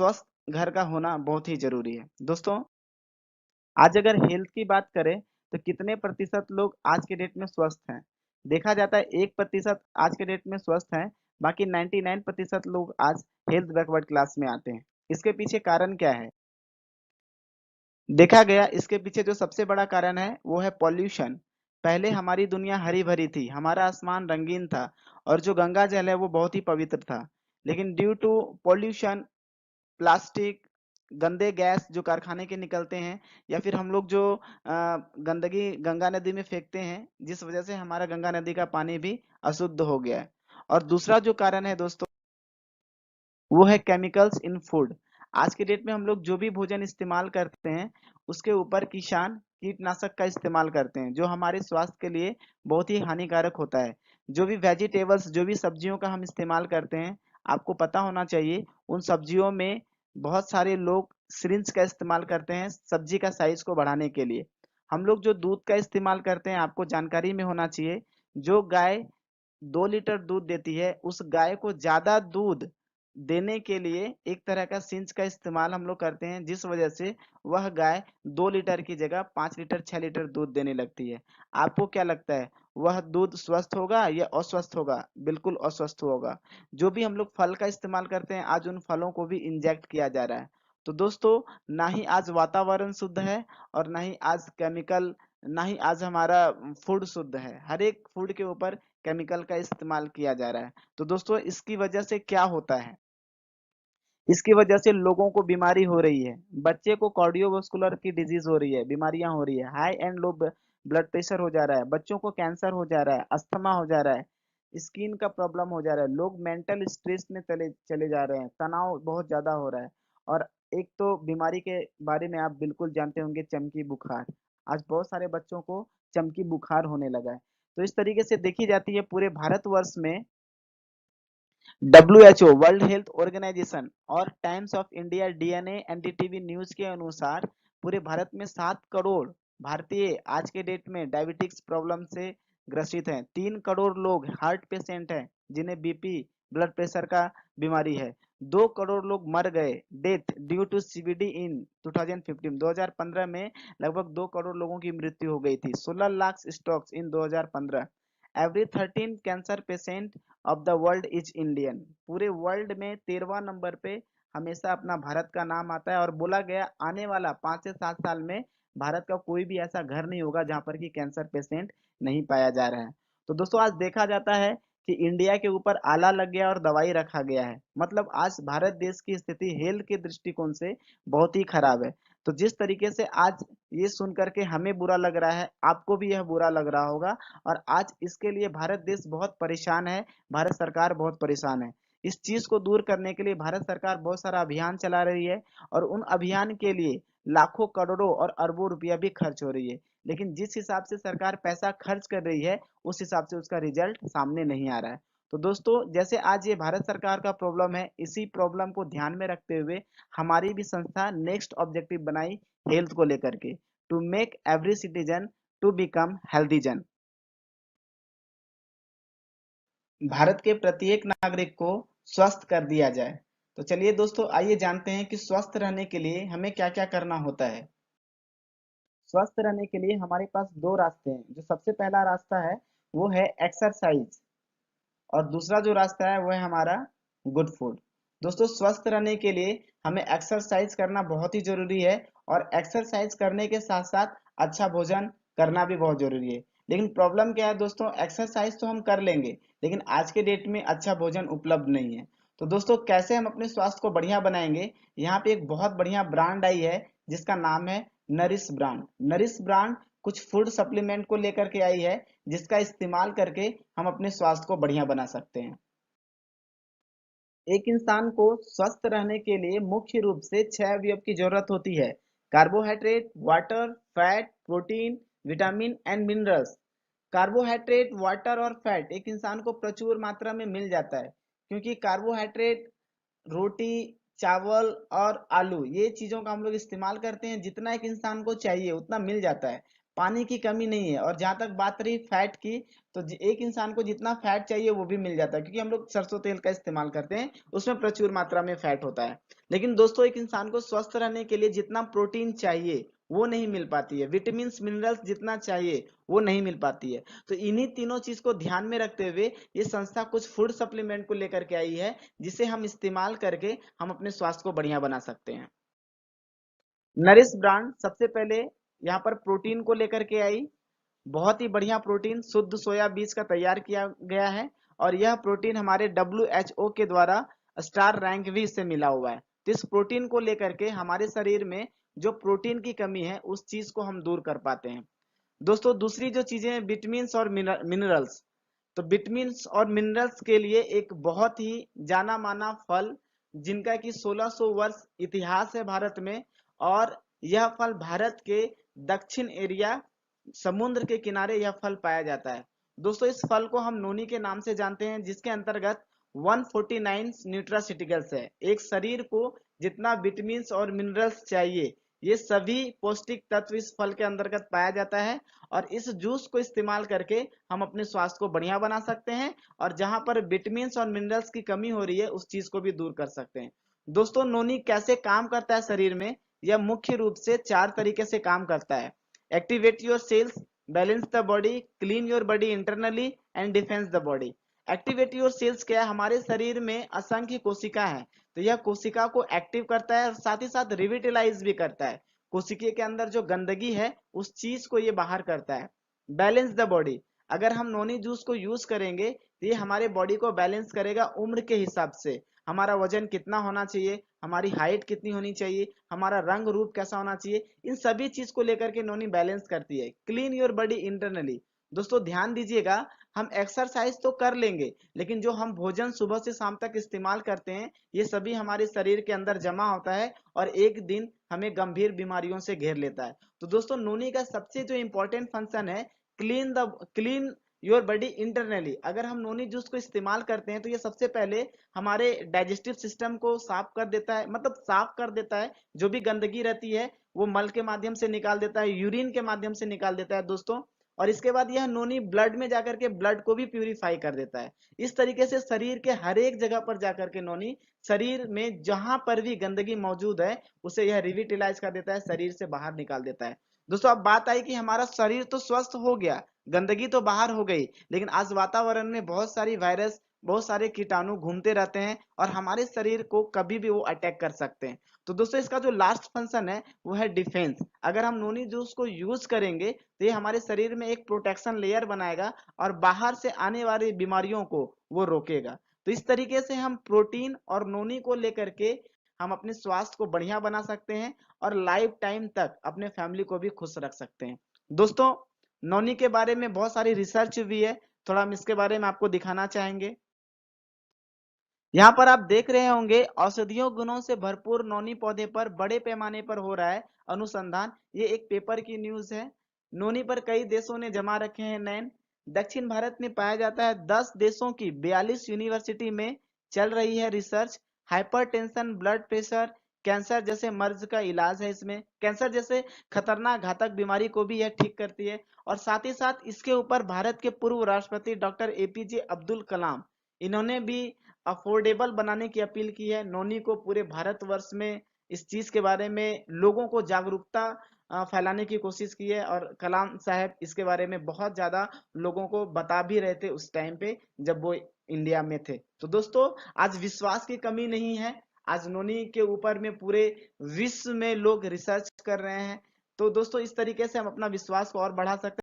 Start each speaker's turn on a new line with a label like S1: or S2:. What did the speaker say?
S1: स्वस्थ घर का होना बहुत ही जरूरी है। दोस्तों, आज अगर हेल्थ की बात करें तो कितने प्रतिशत लोग आज के डेट में स्वस्थ हैं? देखा जाता है 1% आज के डेट में स्वस्थ हैं, बाकी 99% लोग आज हेल्थ बैकवर्ड क्लास में आते हैं। इसके पीछे कारण क्या है? देखा गया इसके पीछे जो सबसे बड़ा कारण है वो है पॉल्यूशन। पहले हमारी दुनिया हरी भरी थी, हमारा आसमान रंगीन था और जो गंगा जल है वो बहुत ही पवित्र था। लेकिन ड्यू टू पॉल्यूशन, प्लास्टिक, गंदे गैस जो कारखाने के निकलते हैं, या फिर हम लोग जो गंदगी गंगा नदी में फेंकते हैं, जिस वजह से हमारा गंगा नदी का पानी भी अशुद्ध हो गया है। और दूसरा जो कारण है दोस्तों, वो है केमिकल्स इन फूड। आज के डेट में हम लोग जो भी भोजन इस्तेमाल करते हैं उसके ऊपर किसान कीटनाशक का इस्तेमाल करते हैं, जो हमारे स्वास्थ्य के लिए बहुत ही हानिकारक होता है। जो भी वेजिटेबल्स, जो भी सब्जियों का हम इस्तेमाल करते हैं, आपको पता होना चाहिए उन सब्जियों में बहुत सारे लोग सिरिंज का इस्तेमाल करते हैं सब्जी का साइज को बढ़ाने के लिए। हम लोग जो दूध का इस्तेमाल करते हैं, आपको जानकारी में होना चाहिए, जो गाय 2 लीटर दूध देती है, उस गाय को ज्यादा दूध देने के लिए एक तरह का सिंच का इस्तेमाल हम लोग करते हैं, जिस वजह से वह गाय 2 लीटर की जगह 5 लीटर 6 लीटर दूध देने लगती है। आपको क्या लगता है, वह दूध स्वस्थ होगा या अस्वस्थ होगा? बिल्कुल अस्वस्थ होगा। जो भी हम लोग फल का इस्तेमाल करते हैं, आज उन फलों को भी इंजेक्ट किया जा रहा है। तो दोस्तों, ना ही आज वातावरण शुद्ध है और ना ही आज केमिकल, ना ही आज हमारा फूड शुद्ध है। हर एक फूड के ऊपर केमिकल का इस्तेमाल किया जा रहा है। तो दोस्तों, इसकी वजह से क्या होता है? इसकी वजह से लोगों को बीमारी हो रही है। बच्चे को कार्डियोवास्कुलर की डिजीज हो रही है, बीमारियां हो रही है, high and low blood pressure हो जा रहा है, बच्चों को कैंसर हो जा रहा है, अस्थमा हो जा रहा है, स्किन का प्रॉब्लम हो जा रहा है, लोग मेंटल स्ट्रेस में चले चले जा रहे हैं, तनाव बहुत ज्यादा हो रहा है। और एक तो बीमारी के बारे में आप बिल्कुल जानते होंगे, चमकी बुखार। आज बहुत सारे बच्चों को चमकी बुखार होने लगा है। तो इस तरीके से देखी जाती है पूरे भारतवर्ष में WHO, वर्ल्ड हेल्थ ऑर्गेनाइजेशन और times of India DNA NDTV news के अनुसार पूरे भारत में 7 करोड़ भारतीय आज के डेट में डायबिटिक्स प्रॉब्लम से ग्रसित हैं। 3 करोड़ लोग हार्ट पेशेंट हैं, जिन्हें बीपी, ब्लड प्रेशर का बीमारी है। 2 करोड़ लोग मर गए, डेथ ड्यू टू सीवीडी इन 2015। 2015 में लगभग 2 करोड़ लोगों की मृत्यु हो गई थी। 16 lakh strokes in 2015। Every 13 cancer patient of the world is Indian. पूरे वर्ल्ड में 13वां नंबर पे हमेशा अपना भारत का नाम आता है, और बोला गया आने वाला 5 से 7 साल में भारत का कोई भी ऐसा घर नहीं होगा जहां पर कि कैंसर पेशेंट नहीं पाया जा रहा है। तो दोस्तों, आज देखा जाता है कि इंडिया के ऊपर आला लग गया और दवाई रखा गया है। मतलब आज भारत देश की स्थिति हेल्थ के दृष्टिकोण से बहुत ही खराब है। तो जिस तरीके से आज ये सुन करके हमें बुरा लग रहा है, आपको भी यह बुरा लग रहा होगा। और आज इसके लिए भारत देश बहुत परेशान है, भारत सरकार बहुत परेशान है। इस चीज को दूर करने के लिए भारत सरकार बहुत सारा अभियान चला रही है, और उन अभियान के लिए लाखों करोड़ों और अरबों रुपया भी खर्च हो रही है। लेकिन जिस हिसाब से सरकार पैसा खर्च कर रही है, उस हिसाब से उसका रिजल्ट सामने नहीं आ रहा है। तो दोस्तों, जैसे आज ये भारत सरकार का प्रॉब्लम है, इसी प्रॉब्लम को ध्यान में रखते हुए हमारी भी संस्था नेक्स्ट ऑब्जेक्टिव बनाई हेल्थ को लेकर के, to make every citizen to become healthy जन। भारत के प्रत्येक नागरिक को स्वस्थ कर दिया जाए। तो चलिए दोस्तों, आइए जानते हैं कि स्वस्थ रहने के लिए हमें क्या क्या करना होता है। स्वस्थ रहने के लिए हमारे पास दो रास्ते हैं। जो सबसे पहला रास्ता है वो है एक्सरसाइज, और दूसरा जो रास्ता है वो है हमारा गुड फूड। दोस्तों, स्वस्थ रहने के लिए हमें एक्सरसाइज करना बहुत ही जरूरी है, और एक्सरसाइज करने के साथ साथ अच्छा भोजन करना भी बहुत जरूरी है। लेकिन प्रॉब्लम क्या है दोस्तों, एक्सरसाइज तो हम कर लेंगे, लेकिन आज के डेट में अच्छा भोजन उपलब्ध नहीं है। तो दोस्तों, कैसे हम अपने स्वास्थ्य को बढ़िया बनाएंगे? यहाँ पे एक बहुत बढ़िया ब्रांड आई है जिसका नाम है नरिश ब्रांड। नरिश ब्रांड कुछ फूड सप्लीमेंट को लेकर के आई है, जिसका इस्तेमाल करके हम अपने स्वास्थ्य को बढ़िया बना सकते हैं। एक इंसान को स्वस्थ रहने के लिए मुख्य रूप से 6 अवयव की जरूरत होती है: carbohydrate, water, fat, protein, vitamin and minerals. Carbohydrate, water और फैट एक इंसान को प्रचुर मात्रा में मिल जाता है, क्योंकि कार्बोहाइड्रेट रोटी, चावल और आलू, ये चीजों का हम लोग इस्तेमाल करते हैं। जितना एक इंसान को चाहिए उतना मिल जाता है। पानी की कमी नहीं है। और जहां तक बात रही फैट की, तो एक इंसान को जितना फैट चाहिए वो भी मिल जाता है, क्योंकि हम लोग सरसों तेल का इस्तेमाल करते हैं, उसमें प्रचुर मात्रा में फैट होता है। लेकिन दोस्तों एक इंसान को स्वस्थ रहने के लिए जितना प्रोटीन चाहिए वो नहीं मिल पाती है, विटामिन मिनरल्स जितना चाहिए वो नहीं मिल पाती है। तो इन्हीं तीनों चीज को ध्यान में रखते हुए ये संस्था कुछ फूड सप्लीमेंट को लेकर के आई है, जिसे हम इस्तेमाल करके हम अपने स्वास्थ्य को बढ़िया बना सकते हैं। नरिश ब्रांड सबसे पहले यहाँ पर प्रोटीन को लेकर के आई। बहुत ही बढ़िया प्रोटीन शुद्ध सोया बीज का तैयार किया गया है, और यह प्रोटीन हमारे WHO के द्वारा स्टार रैंक भी इससे मिला हुआ है। तो इस प्रोटीन को लेकर के हमारे शरीर में जो प्रोटीन की कमी है उस चीज को हम दूर कर पाते हैं। दोस्तों दूसरी जो चीजें हैं विटामिन और मिनरल्स। तो विटामिन्स और मिनरल्स के लिए एक बहुत ही जाना माना फल, जिनका कि 1600 वर्ष इतिहास है भारत में, और यह फल भारत के दक्षिण एरिया समुद्र के किनारे यह फल पाया जाता है। दोस्तों इस फल को हम नोनी के नाम से जानते हैं, जिसके अंतर्गत 149 न्यूट्रासिटिकल्स है। एक शरीर को जितना विटामिन और मिनरल्स चाहिए ये सभी पौष्टिक तत्व इस फल के अंतर्गत पाया जाता है, और इस जूस को इस्तेमाल करके हम अपने स्वास्थ्य को बढ़िया बना सकते हैं, और जहां पर विटामिन और मिनरल्स की कमी हो रही है उस चीज को भी दूर कर सकते हैं। दोस्तों नोनी कैसे काम करता है शरीर में, यह मुख्य रूप से 4 तरीके से काम करता है। Activate your cells, balance the body, clean your body internally and defence the body. Activate your cells क्या है, हमारे शरीर में असंख्य कोशिका है, तो यह कोशिका को एक्टिव करता है और साथ ही साथ रिविटलाइज भी करता है। कोशिका के अंदर जो गंदगी है उस चीज को ये बाहर करता है। बैलेंस द बॉडी, अगर हम नोनी जूस को यूज करेंगे तो ये हमारे बॉडी को बैलेंस करेगा उम्र के हिसाब से। हमारा वजन कितना होना चाहिए, हमारी हाइट कितनी होनी चाहिए, हमारा रंग रूप कैसा होना चाहिए, इन सभी चीज को लेकर के नोनी बैलेंस करती है। क्लीन योर बॉडी इंटरनली, दोस्तों ध्यान दीजिएगा, हम एक्सरसाइज तो कर लेंगे लेकिन जो हम भोजन सुबह से शाम तक इस्तेमाल करते हैं ये सभी हमारे शरीर के अंदर जमा होता है और एक दिन हमें गंभीर बीमारियों से घेर लेता है। तो दोस्तों नोनी का सबसे जो इंपॉर्टेंट फंक्शन है क्लीन योर बॉडी इंटरनली। अगर हम नोनी जूस को इस्तेमाल करते हैं तो ये सबसे पहले हमारे डाइजेस्टिव सिस्टम को साफ कर देता है, मतलब साफ कर देता है, जो भी गंदगी रहती है वो मल के माध्यम से निकाल देता है, यूरिन के माध्यम से निकाल देता है दोस्तों। और इसके बाद यह नोनी ब्लड में जाकर के ब्लड को भी प्यूरिफाई कर देता है। इस तरीके से शरीर के हर एक जगह पर जाकर के नोनी शरीर में जहां पर भी गंदगी मौजूद है उसे यह रिविटलाइज कर देता है, शरीर से बाहर निकाल देता है। दोस्तों अब बात आई कि हमारा शरीर तो स्वस्थ हो गया, गंदगी तो बाहर हो गई, लेकिन आज वातावरण में बहुत सारी वायरस, बहुत सारे कीटाणु घूमते रहते हैं और हमारे शरीर को कभी भी वो अटैक कर सकते हैं। तो दोस्तों इसका जो लास्ट फंक्शन है वो है डिफेंस। अगर हम नोनी जूस को यूज करेंगे तो ये हमारे शरीर में एक प्रोटेक्शन लेयर बनाएगा और बाहर से आने वाली बीमारियों को वो रोकेगा। तो इस तरीके से हम प्रोटीन और नोनी को लेकर के हम अपने स्वास्थ्य को बढ़िया बना सकते हैं और लाइफ टाइम तक अपने फैमिली को भी खुश रख सकते हैं। दोस्तों नोनी के बारे में बहुत सारी रिसर्च हुई है, थोड़ा हम इसके बारे में आपको दिखाना चाहेंगे। यहाँ पर आप देख रहे होंगे औषधियों गुणों से भरपूर नोनी पौधे पर बड़े पैमाने पर हो रहा है अनुसंधान। ये एक पेपर की न्यूज है। नोनी पर कई देशों ने जमा रखे हैं नैन। दक्षिण भारत में पाया जाता है, 10 देशों की 42 यूनिवर्सिटी में चल रही है research. Hypertension, blood pressure, cancer जैसे मर्ज का इलाज है इसमें। कैंसर जैसे खतरनाक घातक बीमारी को भी यह ठीक करती है। और साथ ही साथ इसके ऊपर भारत के पूर्व राष्ट्रपति डॉक्टर APJ अब्दुल कलाम, इन्होंने भी अफोर्डेबल बनाने की अपील की है। नोनी को पूरे भारतवर्ष में इस चीज के बारे में लोगों को जागरूकता फैलाने की कोशिश की है, और कलाम साहब इसके बारे में बहुत ज्यादा लोगों को बता भी रहे थे उस टाइम पे जब वो इंडिया में थे। तो दोस्तों आज विश्वास की कमी नहीं है, आज नोनी के ऊपर में पूरे विश्व में लोग रिसर्च कर रहे हैं। तो दोस्तों इस तरीके से हम अपना विश्वास को और बढ़ा सकते हैं।